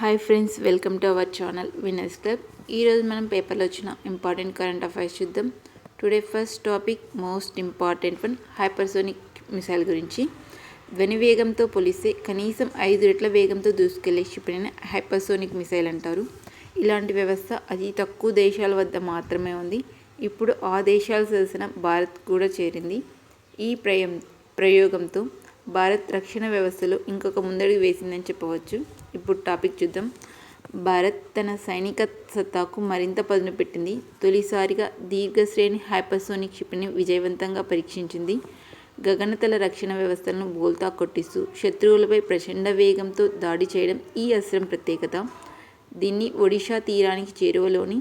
Hi friends, welcome to our channel winners club. ఈరోజు మనం పేపర్లో వచ్చిన ఇంపార్టెంట్ కరెంట్ అఫైర్స్ చూద్దాం. Today first topic, most important one, hypersonic missile గురించి. ధ్వని వేగంతో పోలిస్తే కనీసం 5 రెట్ల వేగంతో దూసుకెళ్లే క్షిపణిని హైపర్సోనిక్ మిసైల్ అంటారు. ఇలాంటి వ్యవస్థ అతి తక్కువ దేశాల వద్ద మాత్రమే ఉంది. ఇప్పుడు ఆ దేశాల సరసన భారత్ కూడా చేరింది. ఈ ప్రయోగంతో భారత్ రక్షణ వ్యవస్థలో ఇంకొక ముందడుగు వేసిందని చెప్పవచ్చు. ఇప్పుడు టాపిక్ చూద్దాం. భారత్ తన సైనిక సత్తాకు మరింత పదును పెట్టింది. తొలిసారిగా దీర్ఘశ్రేణి హైపర్సోనిక్ క్షిపణిని విజయవంతంగా పరీక్షించింది. గగనతల రక్షణ వ్యవస్థలను బోల్తా కొట్టిస్తూ శత్రువులపై ప్రచండ వేగంతో దాడి చేయడం ఈ అస్త్రం ప్రత్యేకత. దీన్ని ఒడిషా తీరానికి చేరువలోని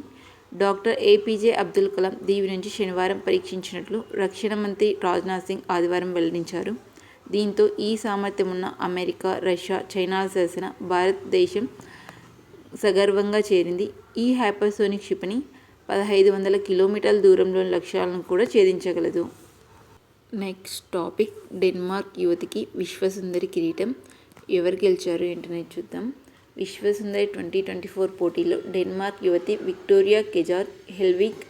డాక్టర్ ఏపీజే అబ్దుల్ కలాం దీవి నుంచి శనివారం పరీక్షించినట్లు రక్షణ మంత్రి రాజ్నాథ్ సింగ్ ఆదివారం వెల్లడించారు. దీంతో ఈ సామర్థ్యం ఉన్న అమెరికా, రష్యా, చైనాల సరసన భారతదేశం సగర్వంగా చేరింది. ఈ హైపర్సోనిక్ క్షిపణి 1500 కిలోమీటర్ల దూరంలోని లక్ష్యాలను కూడా ఛేదించగలదు. నెక్స్ట్ టాపిక్, డెన్మార్క్ యువతికి విశ్వసుందరి కిరీటం. ఎవరు గెలిచారు ఏంటనే చూద్దాం. విశ్వసుందరి 2024 పోటీలో డెన్మార్క్ యువతి విక్టోరియా కెజార్ హెల్విగ్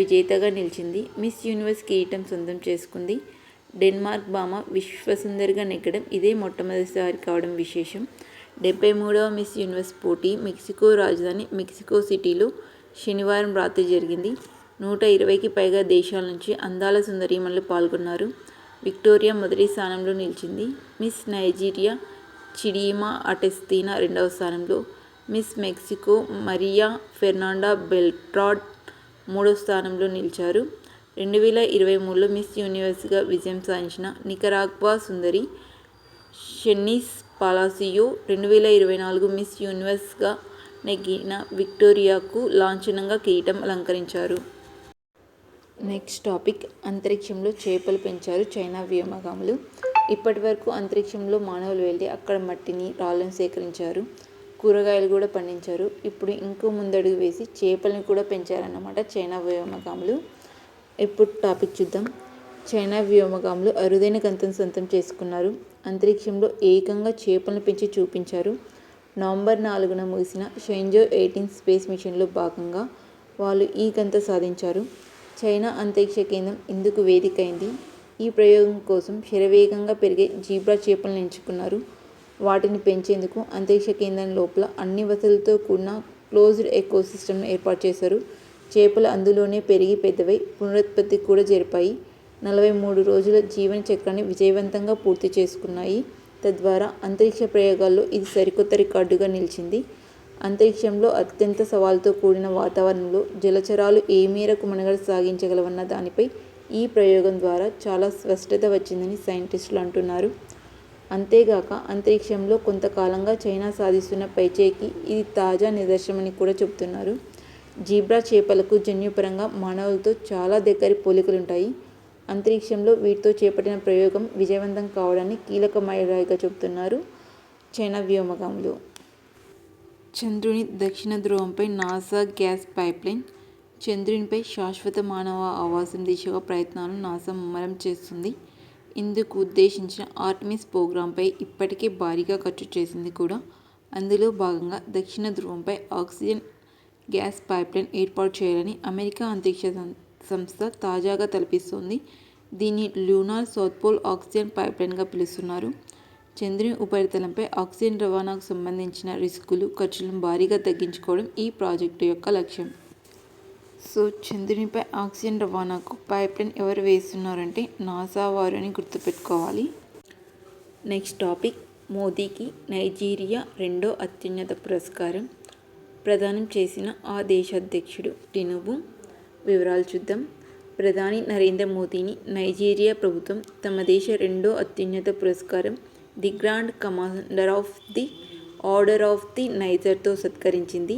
విజేతగా నిలిచింది. మిస్ యూనివర్స్ కిరీటం సొంతం చేసుకుంది. డెన్మార్క్ భామ విశ్వసుందరిగా నెగ్గడం ఇదే మొట్టమొదటిసారి కావడం విశేషం. 73వ మిస్ యూనివర్స్ పోటీ మెక్సికో రాజధాని మెక్సికో సిటీలో శనివారం రాత్రి జరిగింది. 120కి పైగా దేశాల నుంచి అందాల సుందరీమణులు పాల్గొన్నారు. విక్టోరియా మొదటి స్థానంలో నిలిచింది. మిస్ నైజీరియా చిడిమా అటెస్తీనా రెండవ స్థానంలో, మిస్ మెక్సికో మరియా ఫెర్నాండా బెల్ట్రాడ్ మూడవ స్థానంలో నిలిచారు. 2023లో మిస్ యూనివర్స్గా విజయం సాధించిన నికరాగ్వా సుందరి షెన్నిస్ పాలాసియో 2024 మిస్ యూనివర్స్గా నెగ్గిన విక్టోరియాకు లాంఛనంగా కిరీటం అలంకరించారు. నెక్స్ట్ టాపిక్, అంతరిక్షంలో చేపలు పెంచారు చైనా వ్యోమగాములు. ఇప్పటి వరకు అంతరిక్షంలో మానవులు వెళ్ళి అక్కడ మట్టిని, రాళ్లను సేకరించారు, కూరగాయలు కూడా పండించారు. ఇప్పుడు ఇంకో ముందడుగు వేసి చేపలను కూడా పెంచారన్నమాట చైనా వ్యోమగాములు. ఇప్పుడు టాపిక్ చూద్దాం. చైనా వ్యోమగాములు అరుదైన గంతం సొంతం చేసుకున్నారు. అంతరిక్షంలో ఏకంగా చేపలను పెంచి చూపించారు. నవంబర్ 4న ముగిసిన షెంజౌ 18 స్పేస్ మిషన్లో భాగంగా వాళ్ళు ఈ గంత సాధించారు. చైనా అంతరిక్ష కేంద్రం ఇందుకు వేదికైంది. ఈ ప్రయోగం కోసం శరవేగంగా పెరిగే జీబ్రా చేపలను ఎంచుకున్నారు. వాటిని పెంచేందుకు అంతరిక్ష కేంద్రం లోపల అన్ని వసతులతో కూడిన క్లోజ్డ్ ఎకోసిస్టమ్ను ఏర్పాటు చేశారు. చేపలు అందులోనే పెరిగి పెద్దవై పునరుత్పత్తి కూడా జరిపాయి. 43 రోజుల జీవన చక్రాన్ని విజయవంతంగా పూర్తి చేసుకున్నాయి. తద్వారా అంతరిక్ష ప్రయోగాల్లో ఇది సరికొత్త రికార్డుగా నిలిచింది. అంతరిక్షంలో అత్యంత సవాలుతో కూడిన వాతావరణంలో జలచరాలు ఏ మేరకు మనుగడ సాగించగలవన్న దానిపై ఈ ప్రయోగం ద్వారా చాలా స్పష్టత వచ్చిందని సైంటిస్టులు అంటున్నారు. అంతేగాక అంతరిక్షంలో కొంతకాలంగా చైనా సాధిస్తున్న పైచేయికి ఇది తాజా నిదర్శనమని కూడా చెబుతున్నారు. జీబ్రా చేపలకు జన్యుపరంగా మానవులతో చాలా దగ్గరి పోలికలుంటాయి. అంతరిక్షంలో వీటితో చేపట్టిన ప్రయోగం విజయవంతం కావడాన్ని కీలక మైలురాయిగా చెబుతున్నారు చైనా వ్యోమగాములు. చంద్రుని దక్షిణ ధ్రువంపై నాసా గ్యాస్ పైప్లైన్. చంద్రునిపై శాశ్వత మానవ ఆవాసం దిశగా ప్రయత్నాలను నాసా ముమ్మరం చేస్తుంది. ఇందుకు ఉద్దేశించిన ఆర్టెమిస్ ప్రోగ్రాంపై ఇప్పటికే భారీగా ఖర్చు చేసింది కూడా. అందులో భాగంగా దక్షిణ ధ్రువంపై ఆక్సిజన్ గ్యాస్ పైప్లైన్ ఏర్పాటు చేయాలని అమెరికా అంతరిక్ష సంస్థ తాజాగా తలపిస్తోంది. దీన్ని లూనార్ సౌత్ పోల్ ఆక్సిజన్ పైప్లైన్గా పిలుస్తున్నారు. చంద్రుని ఉపరితలంపై ఆక్సిజన్ రవాణాకు సంబంధించిన రిస్కులు, ఖర్చులను భారీగా తగ్గించుకోవడం ఈ ప్రాజెక్టు యొక్క లక్ష్యం. సో చంద్రునిపై ఆక్సిజన్ రవాణాకు పైప్లైన్ ఎవరు వేస్తున్నారంటే నాసా వారు అని గుర్తుపెట్టుకోవాలి. నెక్స్ట్ టాపిక్, మోదీకి నైజీరియా రెండో అత్యున్నత పురస్కారం ప్రదానం చేసిన ఆ దేశ అధ్యక్షుడు టినుబు. వివరాలు చూద్దాం. ప్రధాని నరేంద్ర మోదీని నైజీరియా ప్రభుత్వం తమ దేశ రెండో అత్యున్నత పురస్కారం the grand commander of the order of the నైజర్తో సత్కరించింది.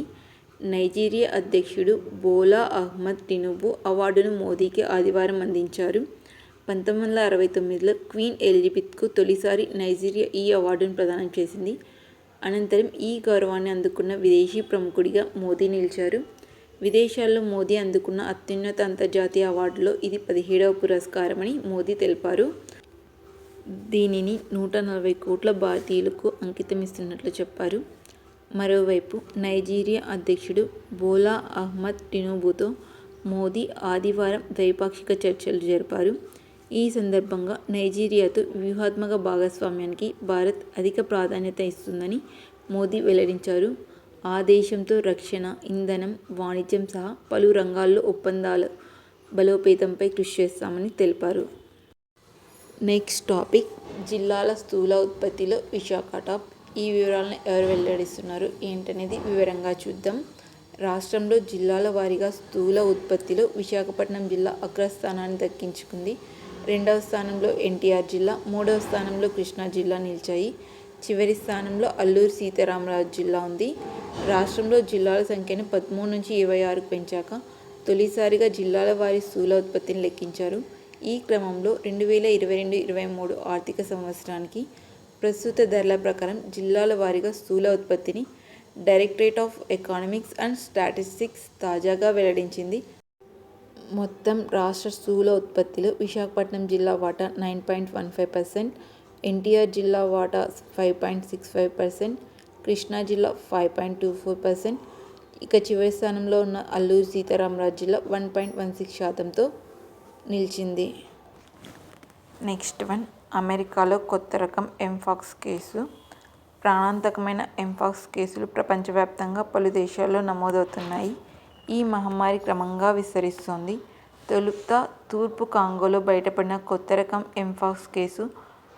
నైజీరియా అధ్యక్షుడు బోలా అహ్మద్ టినుబు అవార్డును మోదీకి ఆదివారం అందించారు. 1969లో క్వీన్ ఎలిజబెత్కు తొలిసారి నైజీరియా ఈ అవార్డును ప్రదానం చేసింది. అనంతరం ఈ గౌరవాన్ని అందుకున్న విదేశీ ప్రముఖుడిగా మోదీ నిలిచారు. విదేశాల్లో మోదీ అందుకున్న అత్యున్నత అంతర్జాతీయ అవార్డులో ఇది 17వ పురస్కారమని మోదీ తెలిపారు. దీనిని 140 కోట్ల భారతీయులకు అంకితమిస్తున్నట్లు చెప్పారు. మరోవైపు నైజీరియా అధ్యక్షుడు బోలా అహ్మద్ టినూబుతో మోదీ ఆదివారం ద్వైపాక్షిక చర్చలు జరిపారు. ఈ సందర్భంగా నైజీరియాతో వ్యూహాత్మక భాగస్వామ్యానికి భారత్ అధిక ప్రాధాన్యత ఇస్తుందని మోదీ వెల్లడించారు. ఆ దేశంతో రక్షణ, ఇంధనం, వాణిజ్యం సహా పలు రంగాల్లో ఒప్పందాల బలోపేతంపై కృషి చేస్తామని తెలిపారు. నెక్స్ట్ టాపిక్ జిల్లాల స్థూల ఉత్పత్తిలో విశాఖ టాప్. ఈ వివరాలను ఎవరు వెల్లడిస్తున్నారు ఏంటనేది వివరంగా చూద్దాం. రాష్ట్రంలో జిల్లాల వారీగా స్థూల ఉత్పత్తిలో విశాఖపట్నం జిల్లా అగ్రస్థానాన్ని దక్కించుకుంది. రెండవ స్థానంలో ఎన్టీఆర్ జిల్లా, మూడవ స్థానంలో కృష్ణా జిల్లా నిలిచాయి. చివరి స్థానంలో అల్లూరి సీతారామరాజు జిల్లా ఉంది. రాష్ట్రంలో జిల్లాల సంఖ్యను 13 నుంచి 26కు పెంచాక తొలిసారిగా జిల్లాల వారీ స్థూల ఉత్పత్తిని లెక్కించారు. ఈ క్రమంలో 2022-23 ఆర్థిక సంవత్సరానికి ప్రస్తుత ధరల ప్రకారం జిల్లాల వారీగా స్థూల ఉత్పత్తిని directorate of economics and statistics తాజాగా వెల్లడించింది. మొత్తం రాష్ట్ర స్థూల ఉత్పత్తిలో విశాఖపట్నం జిల్లా వాటా 9.15%, ఎన్టీఆర్ జిల్లా వాటా 5.65%, కృష్ణా జిల్లా 5.24%, ఇక చివరి స్థానంలో ఉన్న అల్లూరి సీతారామరాజు జిల్లా 1.16%తో నిలిచింది. నెక్స్ట్ వన్ అమెరికాలో కొత్త రకం ఎంపాక్స్ కేసు. ప్రాణాంతకమైన ఎంపాక్స్ కేసులు ప్రపంచవ్యాప్తంగా పలు దేశాల్లో నమోదవుతున్నాయి. ఈ మహమ్మారి క్రమంగా విస్తరిస్తోంది. తొలుత తూర్పు కాంగోలో బయటపడిన కొత్త రకం ఎంపాక్స్ కేసు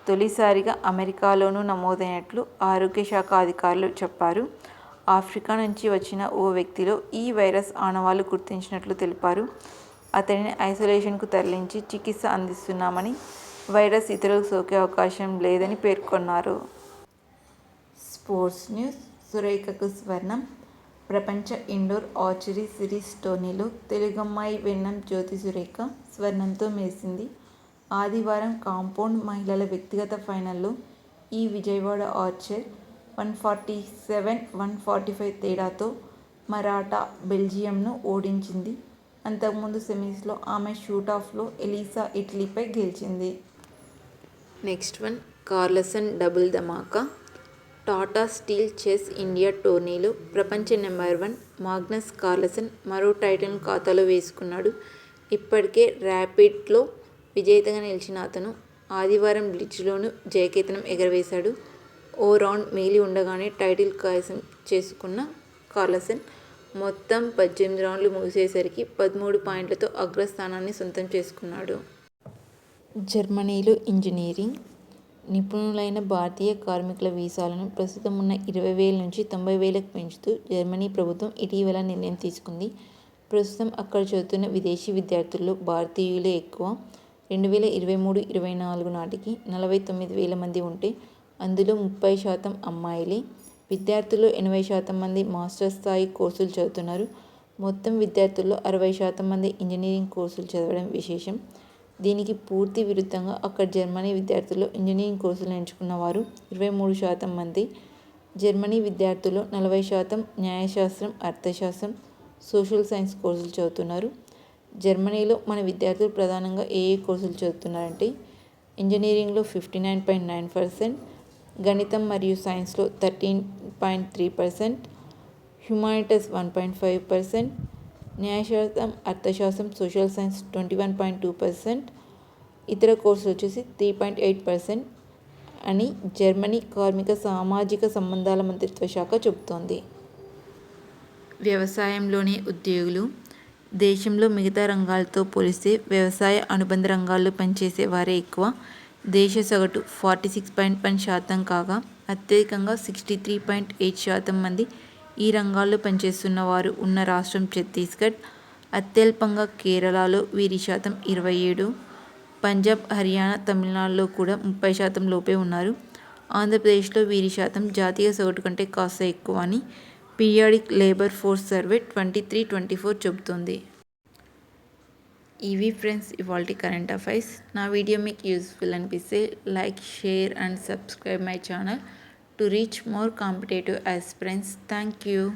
తొలిసారిగా అమెరికాలోనూ నమోదైనట్లు ఆరోగ్య శాఖ అధికారులు చెప్పారు. ఆఫ్రికా నుంచి వచ్చిన ఓ వ్యక్తిలో ఈ వైరస్ ఆనవాళ్లు గుర్తించినట్లు తెలిపారు. అతడిని ఐసోలేషన్కు తరలించి చికిత్స అందిస్తున్నామని, వైరస్ ఇతరులకు సోకే అవకాశం లేదని పేర్కొన్నారు. Sports news. సురేఖకు స్వర్ణం. ప్రపంచ ఇండోర్ ఆర్చరీ సిరీస్ టోర్నీలో తెలుగమ్మాయి వెన్నం జ్యోతి సురేఖ స్వర్ణంతో మెరిసింది. ఆదివారం కాంపౌండ్ మహిళల వ్యక్తిగత ఫైనల్లో ఈ విజయవాడ ఆర్చర్ 147-145 తేడాతో మరాఠా బెల్జియంను ఓడించింది. అంతకుముందు సెమీస్లో ఆమె షూటాఫ్లో ఎలీసా ఇటలీపై గెలిచింది. నెక్స్ట్ వన్ కార్లసన్ డబుల్ ధమాకా. టాటా స్టీల్ చెస్ ఇండియా టోర్నీలో ప్రపంచ నెంబర్ 1 మాగ్నస్ కార్లసన్ మరో టైటిల్ను ఖాతాలో వేసుకున్నాడు. ఇప్పటికే ర్యాపిడ్లో విజేతగా నిలిచిన అతను ఆదివారం బ్లిట్జ్లోనూ జయకేతనం ఎగరవేశాడు. ఓ రౌండ్ మిగిలి ఉండగానే టైటిల్ కైవసం చేసుకున్న కార్లసన్ మొత్తం 18 రౌండ్లు ముగిసేసరికి 13 పాయింట్లతో అగ్రస్థానాన్ని సొంతం చేసుకున్నాడు. జర్మనీలో ఇంజనీరింగ్ నిపుణులైన భారతీయ కార్మికుల వీసాలను ప్రస్తుతం ఉన్న 20,000 నుంచి 90,000కు పెంచుతూ జర్మనీ ప్రభుత్వం ఇటీవల నిర్ణయం తీసుకుంది. ప్రస్తుతం అక్కడ చదువుతున్న విదేశీ విద్యార్థుల్లో భారతీయులే ఎక్కువ. 2023-24 నాటికి 49,000 మంది ఉంటే అందులో 30% అమ్మాయిలే. విద్యార్థుల్లో 80% మంది మాస్టర్స్ స్థాయి కోర్సులు చదువుతున్నారు. మొత్తం విద్యార్థుల్లో 60% మంది ఇంజనీరింగ్ కోర్సులు చదవడం విశేషం. దీనికి పూర్తి విరుద్ధంగా అక్కడ జర్మనీ విద్యార్థుల్లో ఇంజనీరింగ్ కోర్సులు ఎంచుకున్న వారు 23% మంది. జర్మనీ విద్యార్థుల్లో 40% న్యాయశాస్త్రం, అర్థశాస్త్రం, సోషల్ సైన్స్ కోర్సులు చదువుతున్నారు. జర్మనీలో మన విద్యార్థులు ప్రధానంగా ఏ కోర్సులు చదువుతున్నారంటే ఇంజనీరింగ్లో 59.9%, గణితం మరియు సైన్స్లో 13.3%, హ్యుమానిటీస్ 1.5%, న్యాయశాస్త్రం, అర్థశాస్త్రం, సోషల్ సైన్స్ 21.2%, ఇతర కోర్సులు వచ్చేసి 3.8% అని జర్మనీ కార్మిక సామాజిక సంబంధాల మంత్రిత్వ శాఖ చెబుతోంది. వ్యవసాయంలోనే ఉద్యోగులు. దేశంలో మిగతా రంగాలతో పోలిస్తే వ్యవసాయ అనుబంధ రంగాల్లో పనిచేసే వారే ఎక్కువ. దేశ సగటు 46.1% కాగా అత్యధికంగా 63.8% మంది ఈ రంగాల్లో పనిచేస్తున్న వారు ఉన్న రాష్ట్రం ఛత్తీస్గఢ్. అత్యల్పంగా కేరళలో వీరి శాతం 27%. పంజాబ్, హర్యానా, తమిళనాడులో కూడా 30% లోపే ఉన్నారు. ఆంధ్రప్రదేశ్లో వీరి శాతం జాతీయ సగటు కంటే కాస్త ఎక్కువ అని పీరియాడిక్ లేబర్ ఫోర్స్ సర్వే 23-24 చెబుతోంది. ఇవి ఫ్రెండ్స్ ఇవాల్టి కరెంట్ అఫైర్స్. నా వీడియో మీకు యూస్ఫుల్ అనిపిస్తే like, share and subscribe my channel to reach more competitive aspirants. Thank you.